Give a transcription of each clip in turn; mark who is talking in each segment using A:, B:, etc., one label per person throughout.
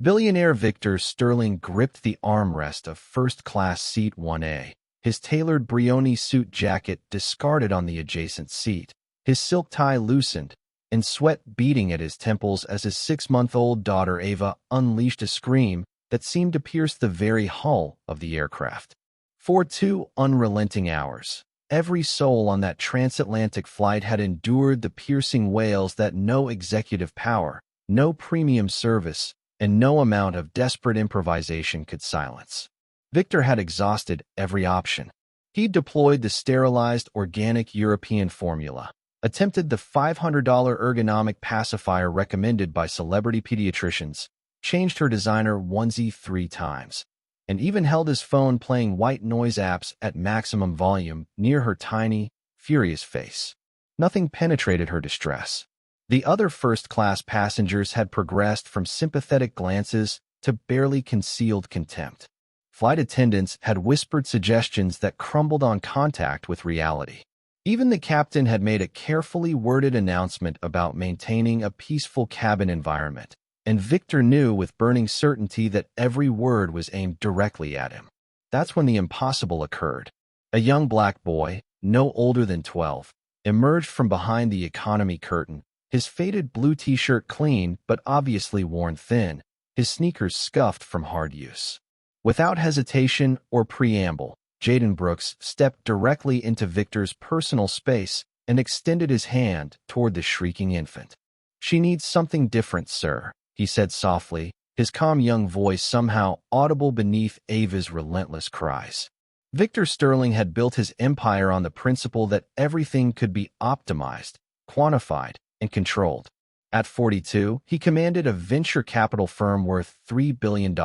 A: Billionaire Victor Sterling gripped the armrest of first-class seat 1A, his tailored Brioni suit jacket discarded on the adjacent seat, his silk tie loosened, and sweat beading at his temples as his 6-month-old daughter Ava unleashed a scream that seemed to pierce the very hull of the aircraft. For 2 unrelenting hours, every soul on that transatlantic flight had endured the piercing wails that no executive power, no premium service, and no amount of desperate improvisation could silence. Victor had exhausted every option. He deployed the sterilized organic European formula, attempted the $500 ergonomic pacifier recommended by celebrity pediatricians, changed her designer onesie 3 times, and even held his phone playing white noise apps at maximum volume near her tiny, furious face. Nothing penetrated her distress. The other first-class passengers had progressed from sympathetic glances to barely concealed contempt. Flight attendants had whispered suggestions that crumbled on contact with reality. Even the captain had made a carefully worded announcement about maintaining a peaceful cabin environment, and Victor knew with burning certainty that every word was aimed directly at him. That's when the impossible occurred. A young black boy, no older than 12, emerged from behind the economy curtain, his faded blue t-shirt clean but obviously worn thin, his sneakers scuffed from hard use. Without hesitation or preamble, Jaden Brooks stepped directly into Victor's personal space and extended his hand toward the shrieking infant. "She needs something different, sir," he said softly, his calm young voice somehow audible beneath Ava's relentless cries. Victor Sterling had built his empire on the principle that everything could be optimized, quantified, and controlled. At 42, he commanded a venture capital firm worth $3 billion,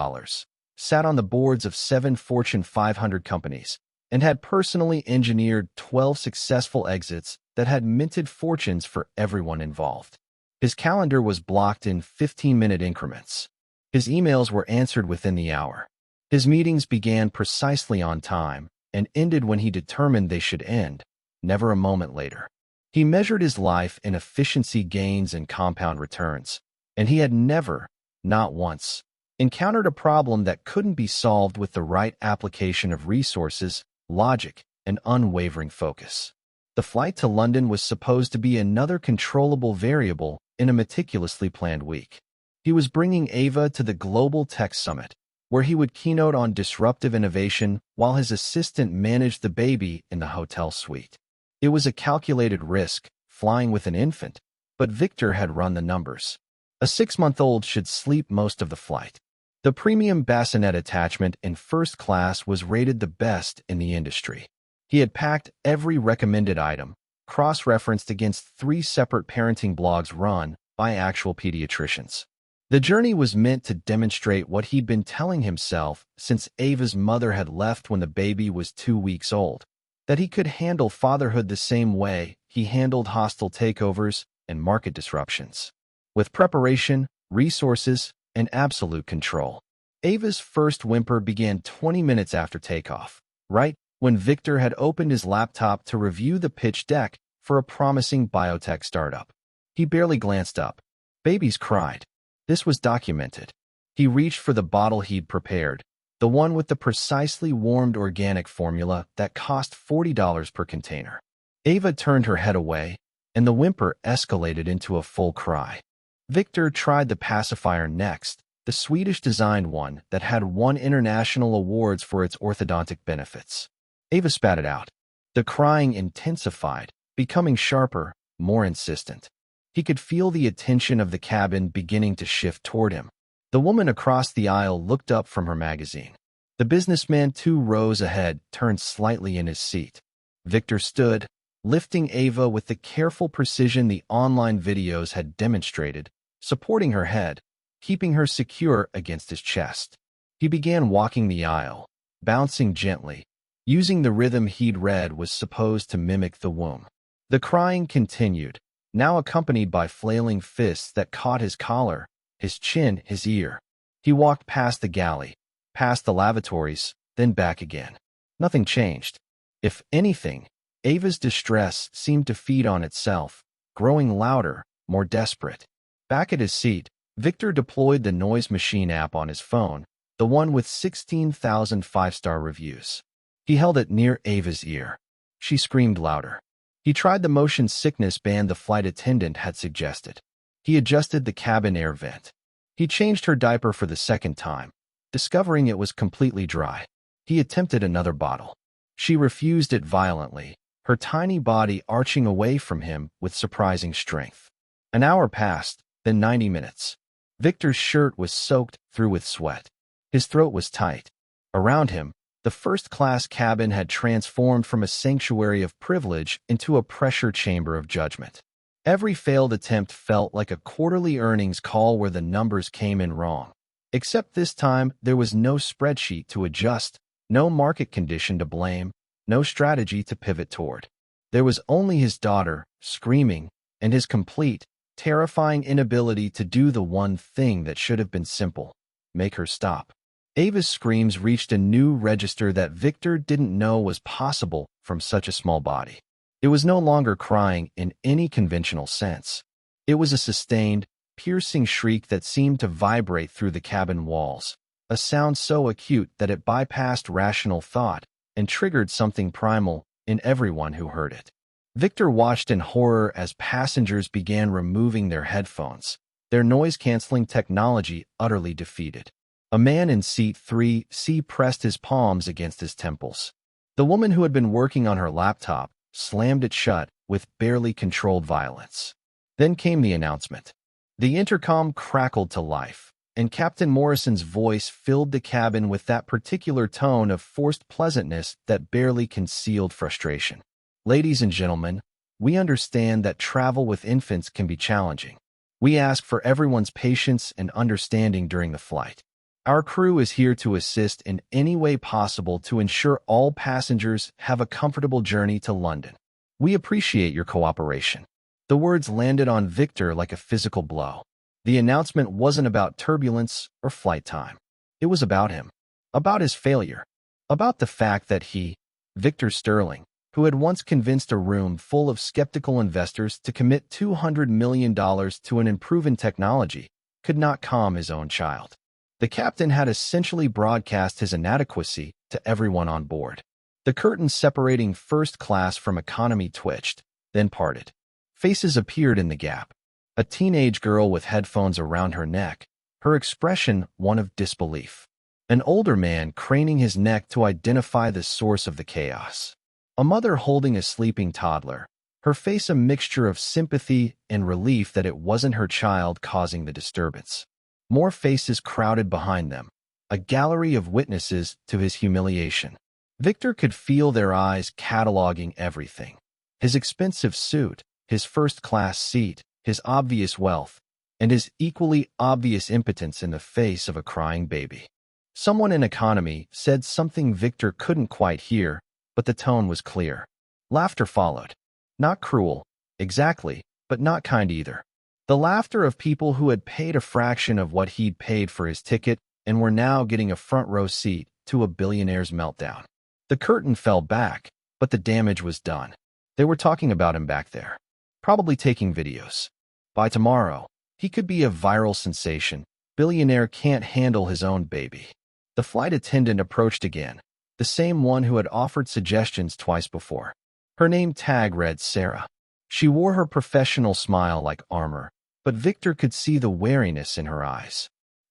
A: sat on the boards of 7 Fortune 500 companies, and had personally engineered 12 successful exits that had minted fortunes for everyone involved. His calendar was blocked in 15-minute increments. His emails were answered within the hour. His meetings began precisely on time and ended when he determined they should end, never a moment later. He measured his life in efficiency gains and compound returns, and he had never, not once, encountered a problem that couldn't be solved with the right application of resources, logic, and unwavering focus. The flight to London was supposed to be another controllable variable in a meticulously planned week. He was bringing Ava to the Global Tech Summit, where he would keynote on disruptive innovation while his assistant managed the baby in the hotel suite. It was a calculated risk, flying with an infant, but Victor had run the numbers. A 6-month-old should sleep most of the flight. The premium bassinet attachment in first class was rated the best in the industry. He had packed every recommended item, cross-referenced against 3 separate parenting blogs run by actual pediatricians. The journey was meant to demonstrate what he'd been telling himself since Ava's mother had left when the baby was 2 weeks old, that he could handle fatherhood the same way he handled hostile takeovers and market disruptions, with preparation, resources, and absolute control. Ava's first whimper began 20 minutes after takeoff, right when Victor had opened his laptop to review the pitch deck for a promising biotech startup. He barely glanced up. Babies cried. This was documented. He reached for the bottle he'd prepared, the one with the precisely warmed organic formula that cost $40 per container. Ava turned her head away, and the whimper escalated into a full cry. Victor tried the pacifier next, the Swedish-designed one that had won international awards for its orthodontic benefits. Ava spat it out. The crying intensified, becoming sharper, more insistent. He could feel the attention of the cabin beginning to shift toward him. The woman across the aisle looked up from her magazine. The businessman 2 rows ahead turned slightly in his seat. Victor stood, lifting Ava with the careful precision the online videos had demonstrated, supporting her head, keeping her secure against his chest. He began walking the aisle, bouncing gently, using the rhythm he'd read was supposed to mimic the womb. The crying continued, now accompanied by flailing fists that caught his collar, his chin, his ear. He walked past the galley, past the lavatories, then back again. Nothing changed. If anything, Ava's distress seemed to feed on itself, growing louder, more desperate. Back at his seat, Victor deployed the Noise Machine app on his phone, the one with 16,000 five-star reviews. He held it near Ava's ear. She screamed louder. He tried the motion sickness band the flight attendant had suggested. He adjusted the cabin air vent. He changed her diaper for the second time, discovering it was completely dry. He attempted another bottle. She refused it violently, her tiny body arching away from him with surprising strength. An hour passed, then 90 minutes. Victor's shirt was soaked through with sweat. His throat was tight. Around him, the first-class cabin had transformed from a sanctuary of privilege into a pressure chamber of judgment. Every failed attempt felt like a quarterly earnings call where the numbers came in wrong. Except this time, there was no spreadsheet to adjust, no market condition to blame, no strategy to pivot toward. There was only his daughter, screaming, and his complete, terrifying inability to do the one thing that should have been simple: make her stop. Ava's screams reached a new register that Victor didn't know was possible from such a small body. It was no longer crying in any conventional sense. It was a sustained, piercing shriek that seemed to vibrate through the cabin walls, a sound so acute that it bypassed rational thought and triggered something primal in everyone who heard it. Victor watched in horror as passengers began removing their headphones, their noise-canceling technology utterly defeated. A man in seat 3C pressed his palms against his temples. The woman who had been working on her laptop slammed it shut with barely controlled violence. Then came the announcement. The intercom crackled to life, and Captain Morrison's voice filled the cabin with that particular tone of forced pleasantness that barely concealed frustration. Ladies and gentlemen, we understand that travel with infants can be challenging. We ask for everyone's patience and understanding during the flight. Our crew is here to assist in any way possible to ensure all passengers have a comfortable journey to London. We appreciate your cooperation. The words landed on Victor like a physical blow. The announcement wasn't about turbulence or flight time. It was about him, about his failure, about the fact that he, Victor Sterling, who had once convinced a room full of skeptical investors to commit $200 million to an unproven technology, could not calm his own child. The captain had essentially broadcast his inadequacy to everyone on board. The curtain separating first class from economy twitched, then parted. Faces appeared in the gap. A teenage girl with headphones around her neck, her expression one of disbelief. An older man craning his neck to identify the source of the chaos. A mother holding a sleeping toddler, her face a mixture of sympathy and relief that it wasn't her child causing the disturbance. More faces crowded behind them, a gallery of witnesses to his humiliation. Victor could feel their eyes cataloging everything. His expensive suit, his first-class seat, his obvious wealth, and his equally obvious impotence in the face of a crying baby. Someone in economy said something Victor couldn't quite hear, but the tone was clear. Laughter followed. Not cruel, exactly, but not kind either. The laughter of people who had paid a fraction of what he'd paid for his ticket and were now getting a front-row seat to a billionaire's meltdown. The curtain fell back, but the damage was done. They were talking about him back there, probably taking videos. By tomorrow, he could be a viral sensation. Billionaire can't handle his own baby. The flight attendant approached again, the same one who had offered suggestions twice before. Her name tag read Sarah. She wore her professional smile like armor, but Victor could see the wariness in her eyes.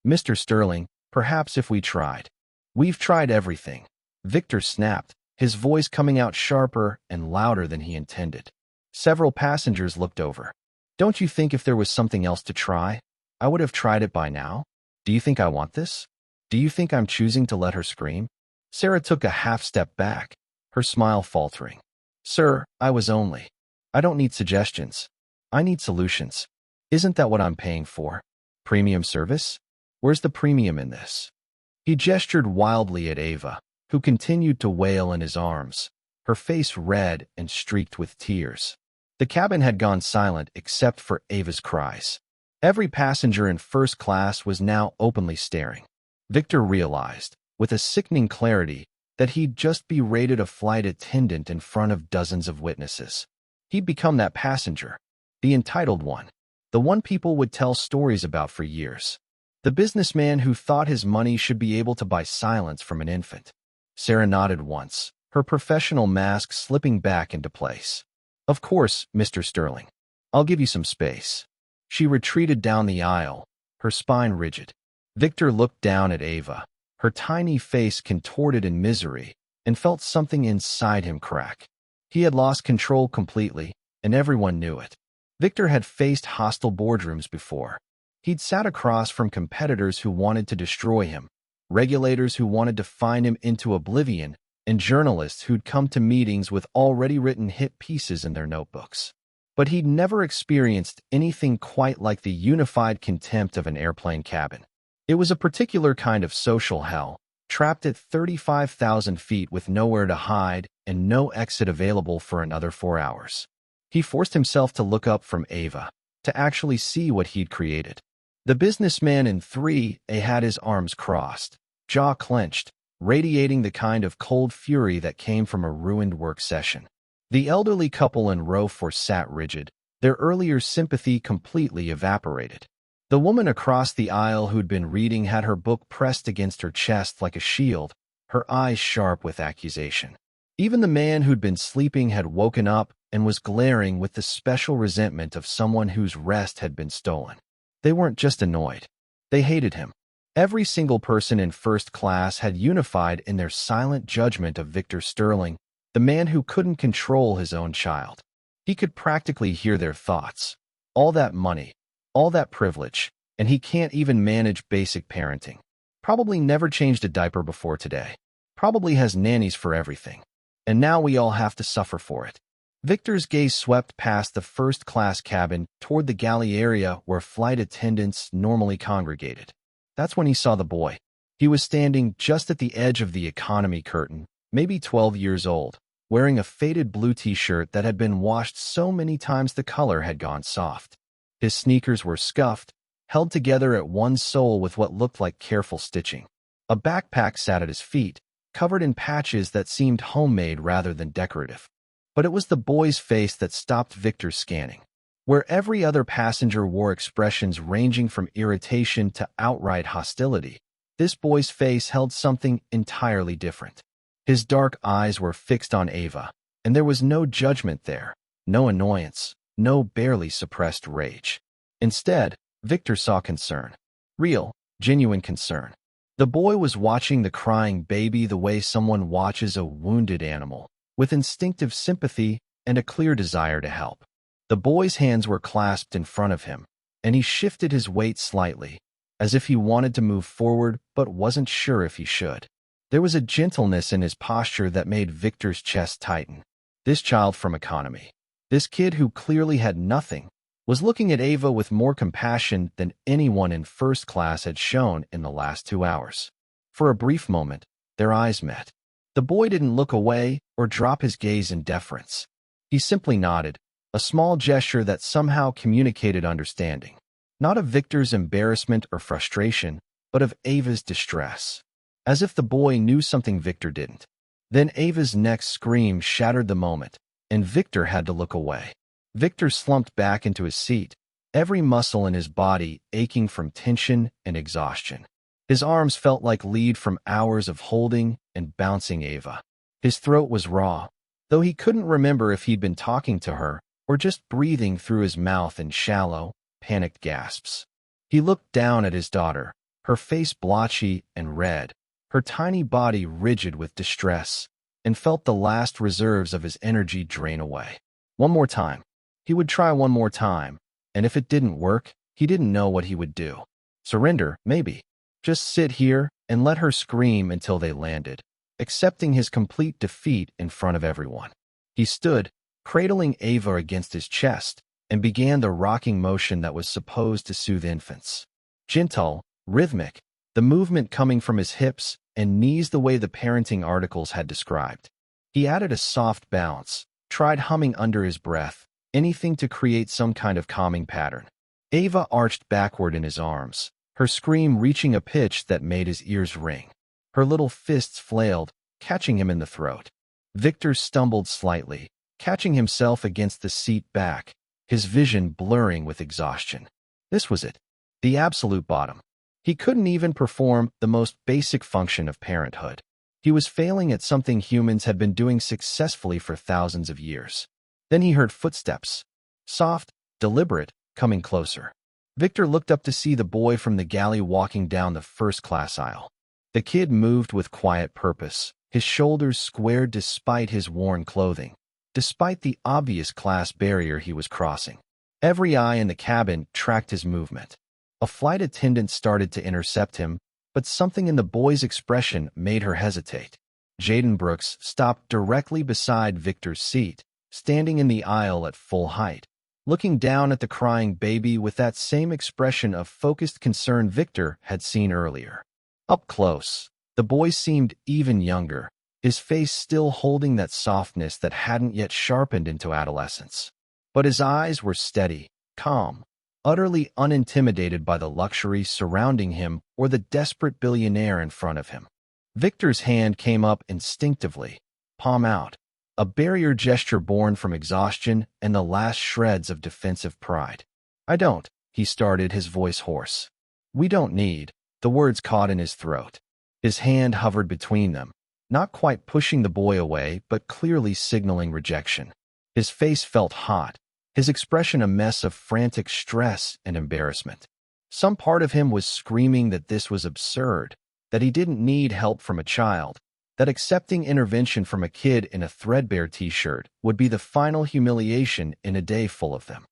A: Mr. Sterling, perhaps if we tried. We've tried everything. Victor snapped, his voice coming out sharper and louder than he intended. Several passengers looked over. Don't you think if there was something else to try, I would have tried it by now? Do you think I want this? Do you think I'm choosing to let her scream? Sarah took a half step back, her smile faltering. Sir, I don't need suggestions. I need solutions. Isn't that what I'm paying for? Premium service? Where's the premium in this? He gestured wildly at Ava, who continued to wail in his arms, her face red and streaked with tears. The cabin had gone silent except for Ava's cries. Every passenger in first class was now openly staring. Victor realized, with a sickening clarity, that he'd just berated a flight attendant in front of dozens of witnesses. He'd become that passenger, the entitled one. The one people would tell stories about for years. The businessman who thought his money should be able to buy silence from an infant. Sarah nodded once, her professional mask slipping back into place. Of course, Mr. Sterling. I'll give you some space. She retreated down the aisle, her spine rigid. Victor looked down at Ava, her tiny face contorted in misery, and felt something inside him crack. He had lost control completely, and everyone knew it. Victor had faced hostile boardrooms before. He'd sat across from competitors who wanted to destroy him, regulators who wanted to fine him into oblivion, and journalists who'd come to meetings with already written hit pieces in their notebooks. But he'd never experienced anything quite like the unified contempt of an airplane cabin. It was a particular kind of social hell, trapped at 35,000 feet with nowhere to hide and no exit available for another 4 hours. He forced himself to look up from Ava, to actually see what he'd created. The businessman in 3A had his arms crossed, jaw clenched, radiating the kind of cold fury that came from a ruined work session. The elderly couple in row 4 sat rigid, their earlier sympathy completely evaporated. The woman across the aisle who'd been reading had her book pressed against her chest like a shield, her eyes sharp with accusation. Even the man who'd been sleeping had woken up and was glaring with the special resentment of someone whose rest had been stolen. They weren't just annoyed. They hated him. Every single person in first class had unified in their silent judgment of Victor Sterling, the man who couldn't control his own child. He could practically hear their thoughts. All that money, all that privilege, and he can't even manage basic parenting. Probably never changed a diaper before today. Probably has nannies for everything. And now we all have to suffer for it. Victor's gaze swept past the first-class cabin toward the galley area where flight attendants normally congregated. That's when he saw the boy. He was standing just at the edge of the economy curtain, maybe 12 years old, wearing a faded blue t-shirt that had been washed so many times the color had gone soft. His sneakers were scuffed, held together at one sole with what looked like careful stitching. A backpack sat at his feet, covered in patches that seemed homemade rather than decorative. But it was the boy's face that stopped Victor's scanning. Where every other passenger wore expressions ranging from irritation to outright hostility, this boy's face held something entirely different. His dark eyes were fixed on Ava, and there was no judgment there, no annoyance, no barely suppressed rage. Instead, Victor saw concern. Real, genuine concern. The boy was watching the crying baby the way someone watches a wounded animal, with instinctive sympathy and a clear desire to help. The boy's hands were clasped in front of him, and he shifted his weight slightly, as if he wanted to move forward but wasn't sure if he should. There was a gentleness in his posture that made Victor's chest tighten. This child from economy, this kid who clearly had nothing, was looking at Ava with more compassion than anyone in first class had shown in the last 2 hours. For a brief moment, their eyes met. The boy didn't look away or drop his gaze in deference. He simply nodded, a small gesture that somehow communicated understanding, not of Victor's embarrassment or frustration, but of Ava's distress, as if the boy knew something Victor didn't. Then Ava's next scream shattered the moment, and Victor had to look away. Victor slumped back into his seat, every muscle in his body aching from tension and exhaustion. His arms felt like lead from hours of holding and bouncing Ava. His throat was raw, though he couldn't remember if he'd been talking to her or just breathing through his mouth in shallow, panicked gasps. He looked down at his daughter, her face blotchy and red, her tiny body rigid with distress, and felt the last reserves of his energy drain away. One more time. He would try one more time, and if it didn't work, he didn't know what he would do. Surrender, maybe. Just sit here and let her scream until they landed, accepting his complete defeat in front of everyone. He stood, cradling Ava against his chest, and began the rocking motion that was supposed to soothe infants. Gentle, rhythmic, the movement coming from his hips and knees the way the parenting articles had described. He added a soft bounce, tried humming under his breath, anything to create some kind of calming pattern. Ava arched backward in his arms, her scream reaching a pitch that made his ears ring. Her little fists flailed, catching him in the throat. Victor stumbled slightly, catching himself against the seat back, his vision blurring with exhaustion. This was it, the absolute bottom. He couldn't even perform the most basic function of parenthood. He was failing at something humans had been doing successfully for thousands of years. Then he heard footsteps, soft, deliberate, coming closer. Victor looked up to see the boy from the galley walking down the first-class aisle. The kid moved with quiet purpose, his shoulders squared despite his worn clothing, despite the obvious class barrier he was crossing. Every eye in the cabin tracked his movement. A flight attendant started to intercept him, but something in the boy's expression made her hesitate. Jaden Brooks stopped directly beside Victor's seat, standing in the aisle at full height, looking down at the crying baby with that same expression of focused concern Victor had seen earlier. Up close, the boy seemed even younger, his face still holding that softness that hadn't yet sharpened into adolescence. But his eyes were steady, calm, utterly unintimidated by the luxury surrounding him or the desperate billionaire in front of him. Victor's hand came up instinctively, palm out, a barrier gesture born from exhaustion and the last shreds of defensive pride. "I don't," he started, his voice hoarse. "We don't need," the words caught in his throat. His hand hovered between them, not quite pushing the boy away, but clearly signaling rejection. His face felt hot, his expression a mess of frantic stress and embarrassment. Some part of him was screaming that this was absurd, that he didn't need help from a child, that accepting intervention from a kid in a threadbare t-shirt would be the final humiliation in a day full of them.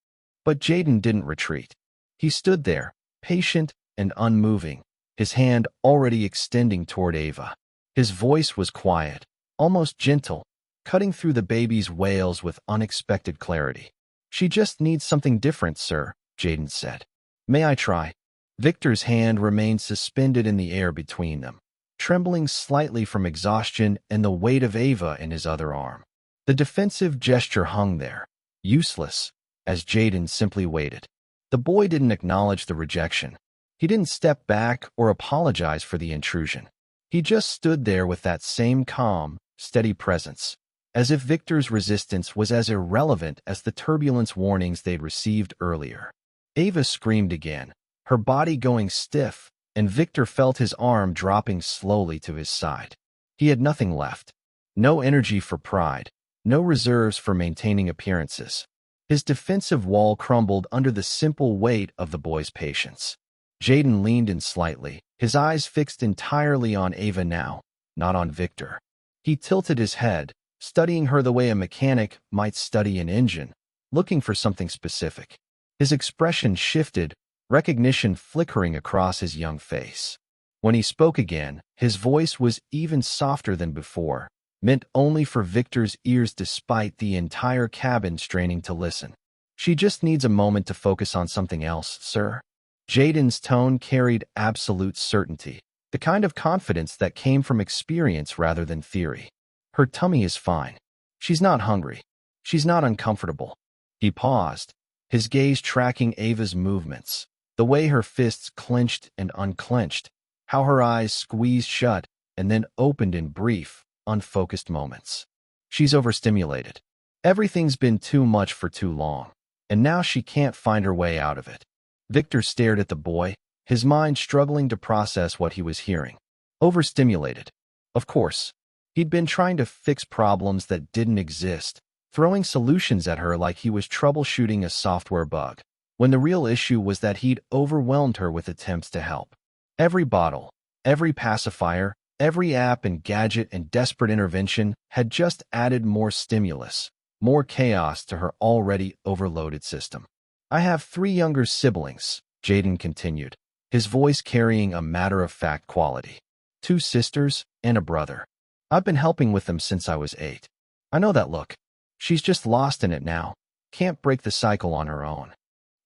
A: But Jaden didn't retreat. He stood there, patient and unmoving, his hand already extending toward Ava. His voice was quiet, almost gentle, cutting through the baby's wails with unexpected clarity. "She just needs something different, sir," Jaden said. "May I try?" Victor's hand remained suspended in the air between them, trembling slightly from exhaustion and the weight of Ava in his other arm. The defensive gesture hung there, useless, as Jaden simply waited. The boy didn't acknowledge the rejection. He didn't step back or apologize for the intrusion. He just stood there with that same calm, steady presence, as if Victor's resistance was as irrelevant as the turbulence warnings they'd received earlier. Ava screamed again, her body going stiff, and Victor felt his arm dropping slowly to his side. He had nothing left. No energy for pride, no reserves for maintaining appearances. His defensive wall crumbled under the simple weight of the boy's patience. Jaden leaned in slightly, his eyes fixed entirely on Ava now, not on Victor. He tilted his head, studying her the way a mechanic might study an engine, looking for something specific. His expression shifted, recognition flickering across his young face. When he spoke again, his voice was even softer than before, meant only for Victor's ears despite the entire cabin straining to listen. "She just needs a moment to focus on something else, sir." Jaden's tone carried absolute certainty, the kind of confidence that came from experience rather than theory. "Her tummy is fine. She's not hungry. She's not uncomfortable." He paused, his gaze tracking Ava's movements, the way her fists clenched and unclenched, how her eyes squeezed shut and then opened in brief, unfocused moments. "She's overstimulated. Everything's been too much for too long, and now she can't find her way out of it." Victor stared at the boy, his mind struggling to process what he was hearing. Overstimulated. Of course. He'd been trying to fix problems that didn't exist, throwing solutions at her like he was troubleshooting a software bug, when the real issue was that he'd overwhelmed her with attempts to help. Every bottle, every pacifier, every app and gadget and desperate intervention had just added more stimulus, more chaos to her already overloaded system. "I have 3 younger siblings," Jaden continued, his voice carrying a matter-of-fact quality. 2 sisters and a brother. I've been helping with them since I was 8. I know that look. She's just lost in it now. Can't break the cycle on her own."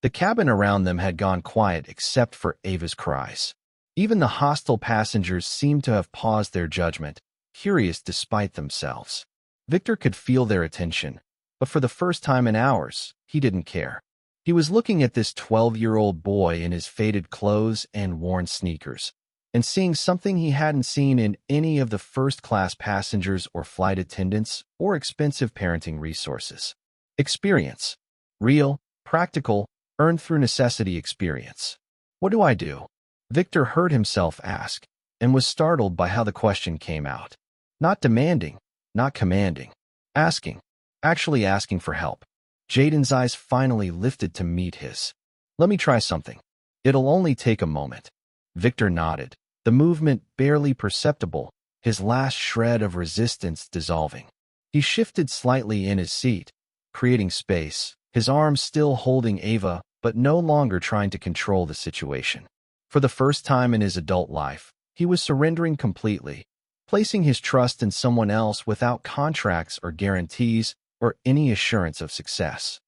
A: The cabin around them had gone quiet except for Ava's cries. Even the hostile passengers seemed to have paused their judgment, curious despite themselves. Victor could feel their attention, but for the first time in hours, he didn't care. He was looking at this 12-year-old boy in his faded clothes and worn sneakers, and seeing something he hadn't seen in any of the first-class passengers or flight attendants or expensive parenting resources. Experience. Real, Practical, earned through necessity experience. What do I do? Victor heard himself ask, and was startled by how the question came out. Not demanding, not commanding. Asking. Actually asking for help. Jaden's eyes finally lifted to meet his. Let me try something. It'll only take a moment. Victor nodded, the movement barely perceptible, his last shred of resistance dissolving. He shifted slightly in his seat, creating space, his arms still holding Ava, but no longer trying to control the situation. For the first time in his adult life, he was surrendering completely, placing his trust in someone else without contracts or guarantees or any assurance of success.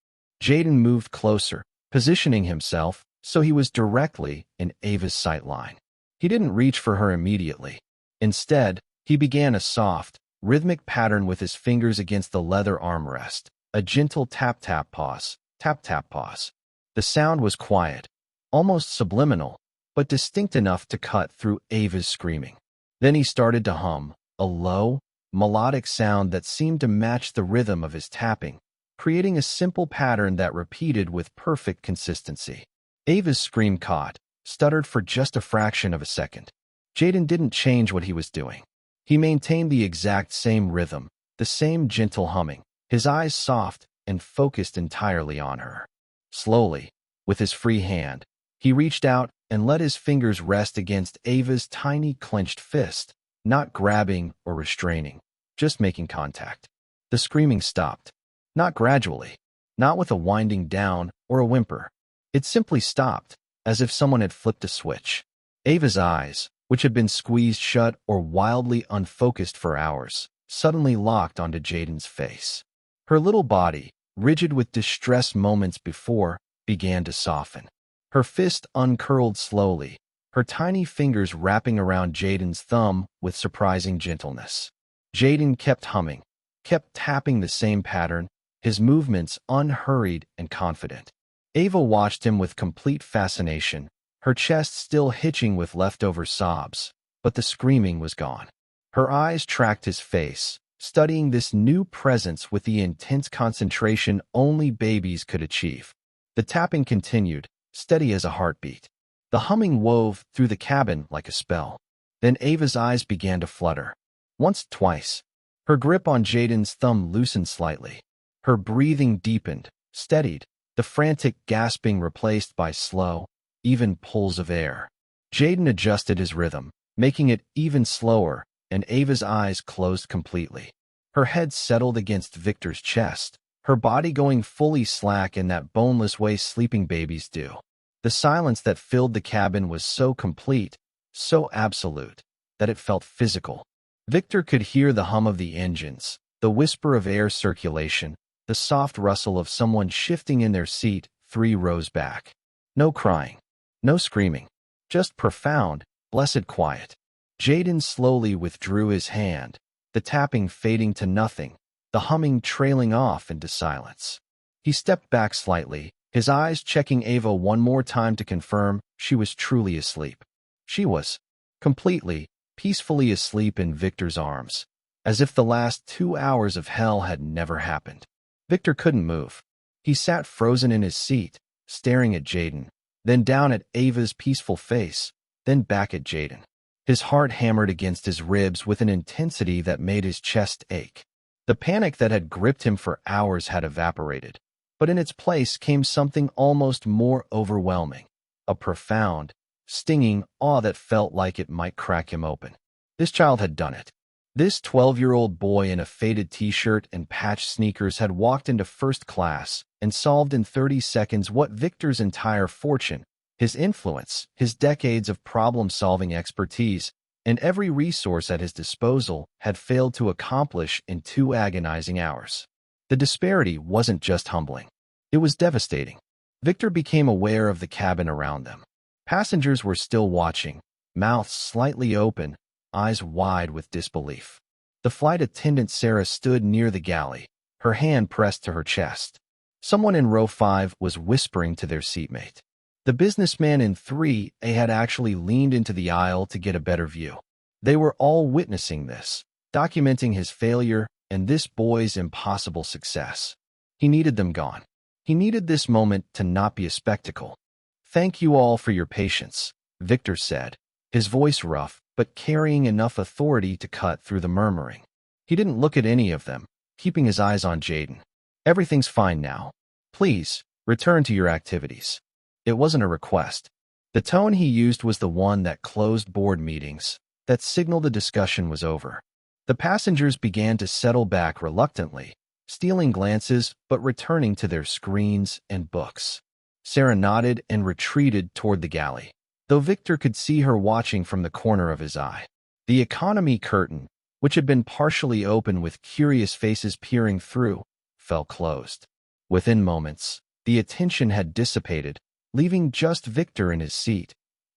A: Jaden moved closer, positioning himself so he was directly in Ava's sight line. He didn't reach for her immediately. Instead, he began a soft, rhythmic pattern with his fingers against the leather armrest, a gentle tap-tap pause, tap-tap pause. The sound was quiet, almost subliminal, but distinct enough to cut through Ava's screaming. Then he started to hum, a low, melodic sound that seemed to match the rhythm of his tapping, creating a simple pattern that repeated with perfect consistency. Ava's scream caught, stuttered for just a fraction of a second. Jaden didn't change what he was doing. He maintained the exact same rhythm, the same gentle humming, his eyes soft and focused entirely on her. Slowly, with his free hand, he reached out and let his fingers rest against Ava's tiny clenched fist, not grabbing or restraining, just making contact. The screaming stopped. Not gradually, not with a winding down or a whimper. It simply stopped, as if someone had flipped a switch. Ava's eyes, which had been squeezed shut or wildly unfocused for hours, suddenly locked onto Jaden's face. Her little body, rigid with distress moments before, began to soften. Her fist uncurled slowly, her tiny fingers wrapping around Jaden's thumb with surprising gentleness. Jaden kept humming, kept tapping the same pattern, his movements unhurried and confident. Ava watched him with complete fascination, her chest still hitching with leftover sobs, but the screaming was gone. Her eyes tracked his face, studying this new presence with the intense concentration only babies could achieve. The tapping continued, steady as a heartbeat. The humming wove through the cabin like a spell. Then Ava's eyes began to flutter. Once, twice. Her grip on Jaden's thumb loosened slightly. Her breathing deepened, steadied, the frantic gasping replaced by slow, even pulls of air. Jaden adjusted his rhythm, making it even slower, and Ava's eyes closed completely. Her head settled against Victor's chest, her body going fully slack in that boneless way sleeping babies do. The silence that filled the cabin was so complete, so absolute, that it felt physical. Victor could hear the hum of the engines, the whisper of air circulation, the soft rustle of someone shifting in their seat 3 rows back. No crying, no screaming, just profound, blessed quiet. Jaden slowly withdrew his hand, the tapping fading to nothing, the humming trailing off into silence. He stepped back slightly, his eyes checking Ava one more time to confirm she was truly asleep. She was, completely, peacefully asleep in Victor's arms, as if the last 2 hours of hell had never happened. Victor couldn't move. He sat frozen in his seat, staring at Jaden, then down at Ava's peaceful face, then back at Jaden. His heart hammered against his ribs with an intensity that made his chest ache. The panic that had gripped him for hours had evaporated, but in its place came something almost more overwhelming, a profound, stinging awe that felt like it might crack him open. This child had done it. This 12-year-old boy in a faded t-shirt and patched sneakers had walked into first class and solved in 30 seconds what Victor's entire fortune, his influence, his decades of problem-solving expertise, and every resource at his disposal had failed to accomplish in 2 agonizing hours. The disparity wasn't just humbling. It was devastating. Victor became aware of the cabin around them. Passengers were still watching, mouths slightly open, eyes wide with disbelief. The flight attendant Sarah stood near the galley, her hand pressed to her chest. Someone in row 5 was whispering to their seatmate. The businessman in 3A had actually leaned into the aisle to get a better view. They were all witnessing this, documenting his failure and this boy's impossible success. He needed them gone. He needed this moment to not be a spectacle. "Thank you all for your patience," Victor said, his voice rough but carrying enough authority to cut through the murmuring. He didn't look at any of them, keeping his eyes on Jaden. "Everything's fine now. Please, return to your activities." It wasn't a request. The tone he used was the one that closed board meetings, that signaled the discussion was over. The passengers began to settle back reluctantly, stealing glances but returning to their screens and books. Sarah nodded and retreated toward the galley, though Victor could see her watching from the corner of his eye. The economy curtain, which had been partially open with curious faces peering through, fell closed. Within moments, the attention had dissipated, leaving just Victor in his seat,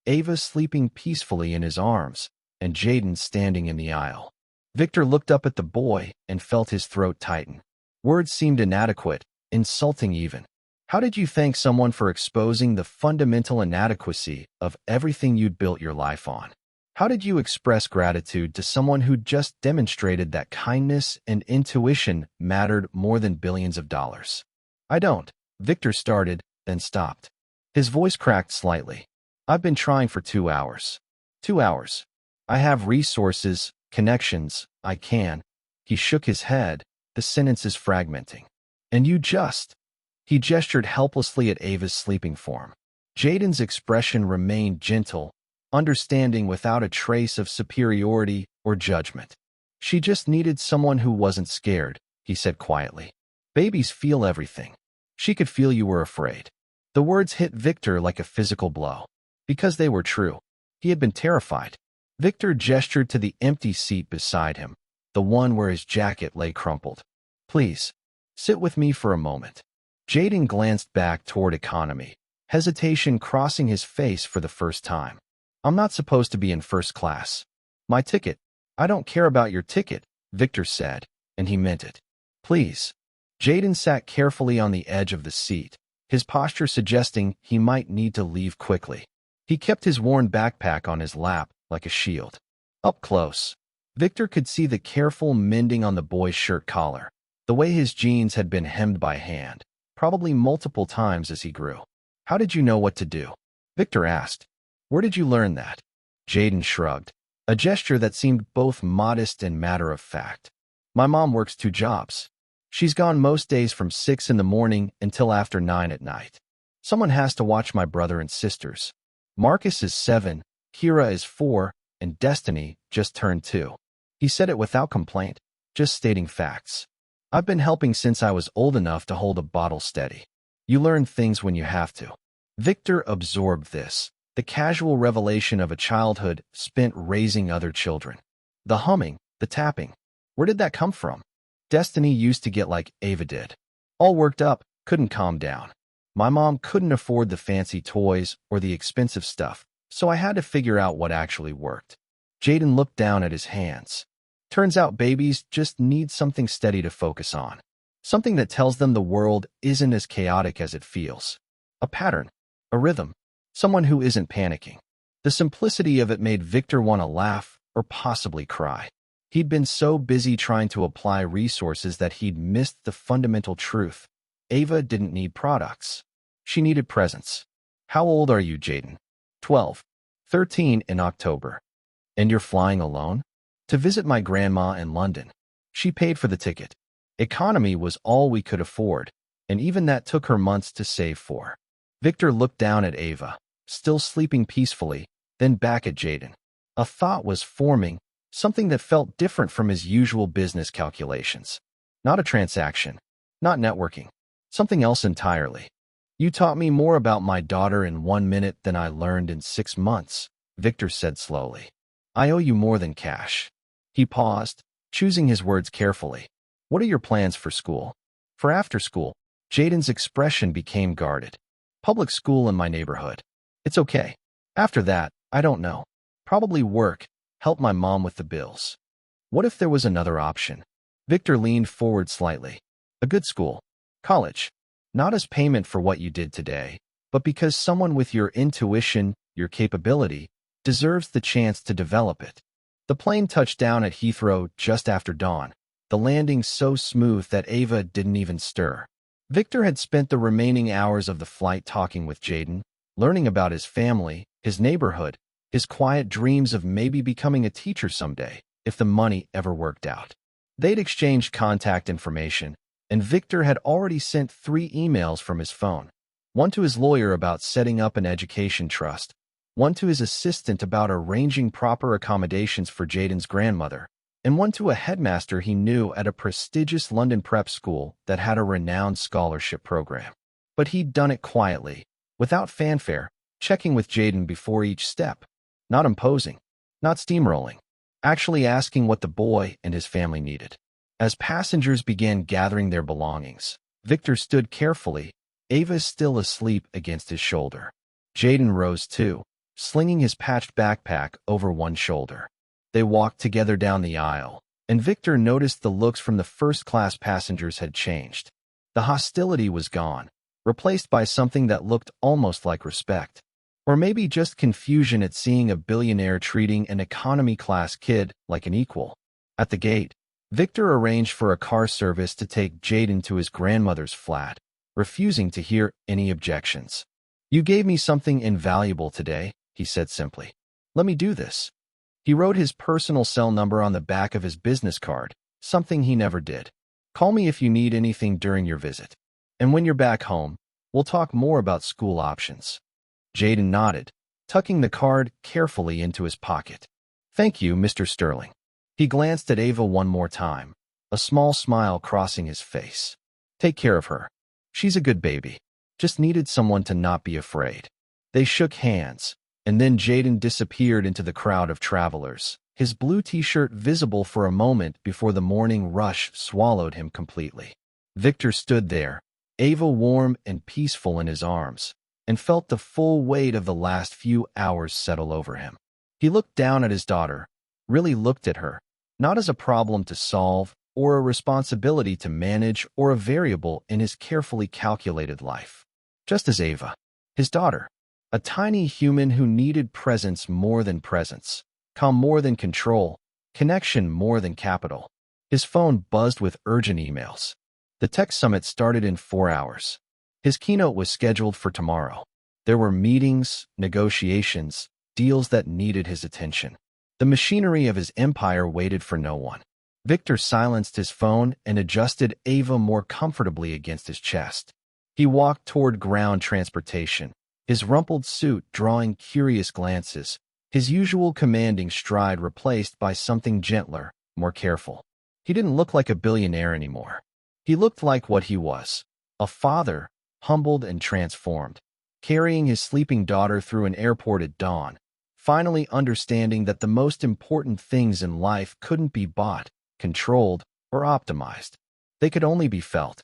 A: Ava sleeping peacefully in his arms, and Jaden standing in the aisle. Victor looked up at the boy and felt his throat tighten. Words seemed inadequate, insulting even. How did you thank someone for exposing the fundamental inadequacy of everything you'd built your life on? How did you express gratitude to someone who just demonstrated that kindness and intuition mattered more than billions of dollars? "I don't," Victor started, then stopped. His voice cracked slightly. "I've been trying for 2 hours. 2 hours. I have resources, connections, I can." He shook his head, the sentences fragmenting. "And you just..." He gestured helplessly at Ava's sleeping form. Jaden's expression remained gentle, understanding without a trace of superiority or judgment. "She just needed someone who wasn't scared," he said quietly. "Babies feel everything. She could feel you were afraid." The words hit Victor like a physical blow. Because they were true. He had been terrified. Victor gestured to the empty seat beside him, the one where his jacket lay crumpled. "Please, sit with me for a moment." Jaden glanced back toward economy, hesitation crossing his face for the first time. "I'm not supposed to be in first class. My ticket." "I don't care about your ticket," Victor said, and he meant it. "Please." Jaden sat carefully on the edge of the seat, his posture suggesting he might need to leave quickly. He kept his worn backpack on his lap like a shield. Up close, Victor could see the careful mending on the boy's shirt collar, the way his jeans had been hemmed by hand, probably multiple times as he grew. "How did you know what to do?" Victor asked. "Where did you learn that?" Jaden shrugged, a gesture that seemed both modest and matter-of-fact. "My mom works 2 jobs. She's gone most days from 6 in the morning until after 9 at night. Someone has to watch my brother and sisters. Marcus is 7, Kira is 4, and Destiny just turned 2. He said it without complaint, just stating facts. "I've been helping since I was old enough to hold a bottle steady." You learn things when you have to. Victor absorbed this, the casual revelation of a childhood spent raising other children. The humming, the tapping. Where did that come from? Destiny used to get like Ava did. All worked up, couldn't calm down. My mom couldn't afford the fancy toys or the expensive stuff, so I had to figure out what actually worked. Jaden looked down at his hands. Turns out babies just need something steady to focus on. Something that tells them the world isn't as chaotic as it feels. A pattern, a rhythm, someone who isn't panicking. The simplicity of it made Victor want to laugh or possibly cry. He'd been so busy trying to apply resources that he'd missed the fundamental truth. Ava didn't need products. She needed presence. "How old are you, Jaden?" 12. 13 in October. "And you're flying alone?" "To visit my grandma in London. She paid for the ticket. Economy was all we could afford, and even that took her months to save for." Victor looked down at Ava, still sleeping peacefully, then back at Jaden. A thought was forming, something that felt different from his usual business calculations. Not a transaction, not networking, something else entirely. "You taught me more about my daughter in 1 minute than I learned in 6 months, Victor said slowly. "I owe you more than cash." He paused, choosing his words carefully. "What are your plans for school?" "For after school?" Jaden's expression became guarded. "Public school in my neighborhood. It's okay. After that, I don't know. Probably work, help my mom with the bills." What if there was another option? Victor leaned forward slightly. "A good school. College. Not as payment for what you did today, but because someone with your intuition, your capability, deserves the chance to develop it." The plane touched down at Heathrow just after dawn, the landing so smooth that Ava didn't even stir. Victor had spent the remaining hours of the flight talking with Jaden, learning about his family, his neighborhood, his quiet dreams of maybe becoming a teacher someday, if the money ever worked out. They'd exchanged contact information, and Victor had already sent 3 emails from his phone. One to his lawyer about setting up an education trust, one to his assistant about arranging proper accommodations for Jaden's grandmother, and one to a headmaster he knew at a prestigious London prep school that had a renowned scholarship program. But he'd done it quietly, without fanfare, checking with Jaden before each step, not imposing, not steamrolling, actually asking what the boy and his family needed. As passengers began gathering their belongings, Victor stood carefully, Ava still asleep against his shoulder. Jaden rose too, slinging his patched backpack over one shoulder. They walked together down the aisle, and Victor noticed the looks from the first-class passengers had changed. The hostility was gone, replaced by something that looked almost like respect. Or maybe just confusion at seeing a billionaire treating an economy-class kid like an equal. At the gate, Victor arranged for a car service to take Jaden to his grandmother's flat, refusing to hear any objections. "You gave me something invaluable today," he said simply. "Let me do this." He wrote his personal cell number on the back of his business card, something he never did. "Call me if you need anything during your visit. And when you're back home, we'll talk more about school options." Jaden nodded, tucking the card carefully into his pocket. "Thank you, Mr. Sterling." He glanced at Ava one more time, a small smile crossing his face. "Take care of her. She's a good baby. Just needed someone to not be afraid." They shook hands, and then Jaden disappeared into the crowd of travelers, his blue t-shirt visible for a moment before the morning rush swallowed him completely. Victor stood there, Ava warm and peaceful in his arms, and felt the full weight of the last few hours settle over him. He looked down at his daughter, really looked at her, not as a problem to solve or a responsibility to manage or a variable in his carefully calculated life. Just as Ava, his daughter, a tiny human who needed presence more than presence, calm more than control, connection more than capital. His phone buzzed with urgent emails. The tech summit started in 4 hours. His keynote was scheduled for tomorrow. There were meetings, negotiations, deals that needed his attention. The machinery of his empire waited for no one. Victor silenced his phone and adjusted Ava more comfortably against his chest. He walked toward ground transportation, his rumpled suit drawing curious glances, his usual commanding stride replaced by something gentler, more careful. He didn't look like a billionaire anymore. He looked like what he was, a father, humbled and transformed, carrying his sleeping daughter through an airport at dawn, finally understanding that the most important things in life couldn't be bought, controlled, or optimized. They could only be felt.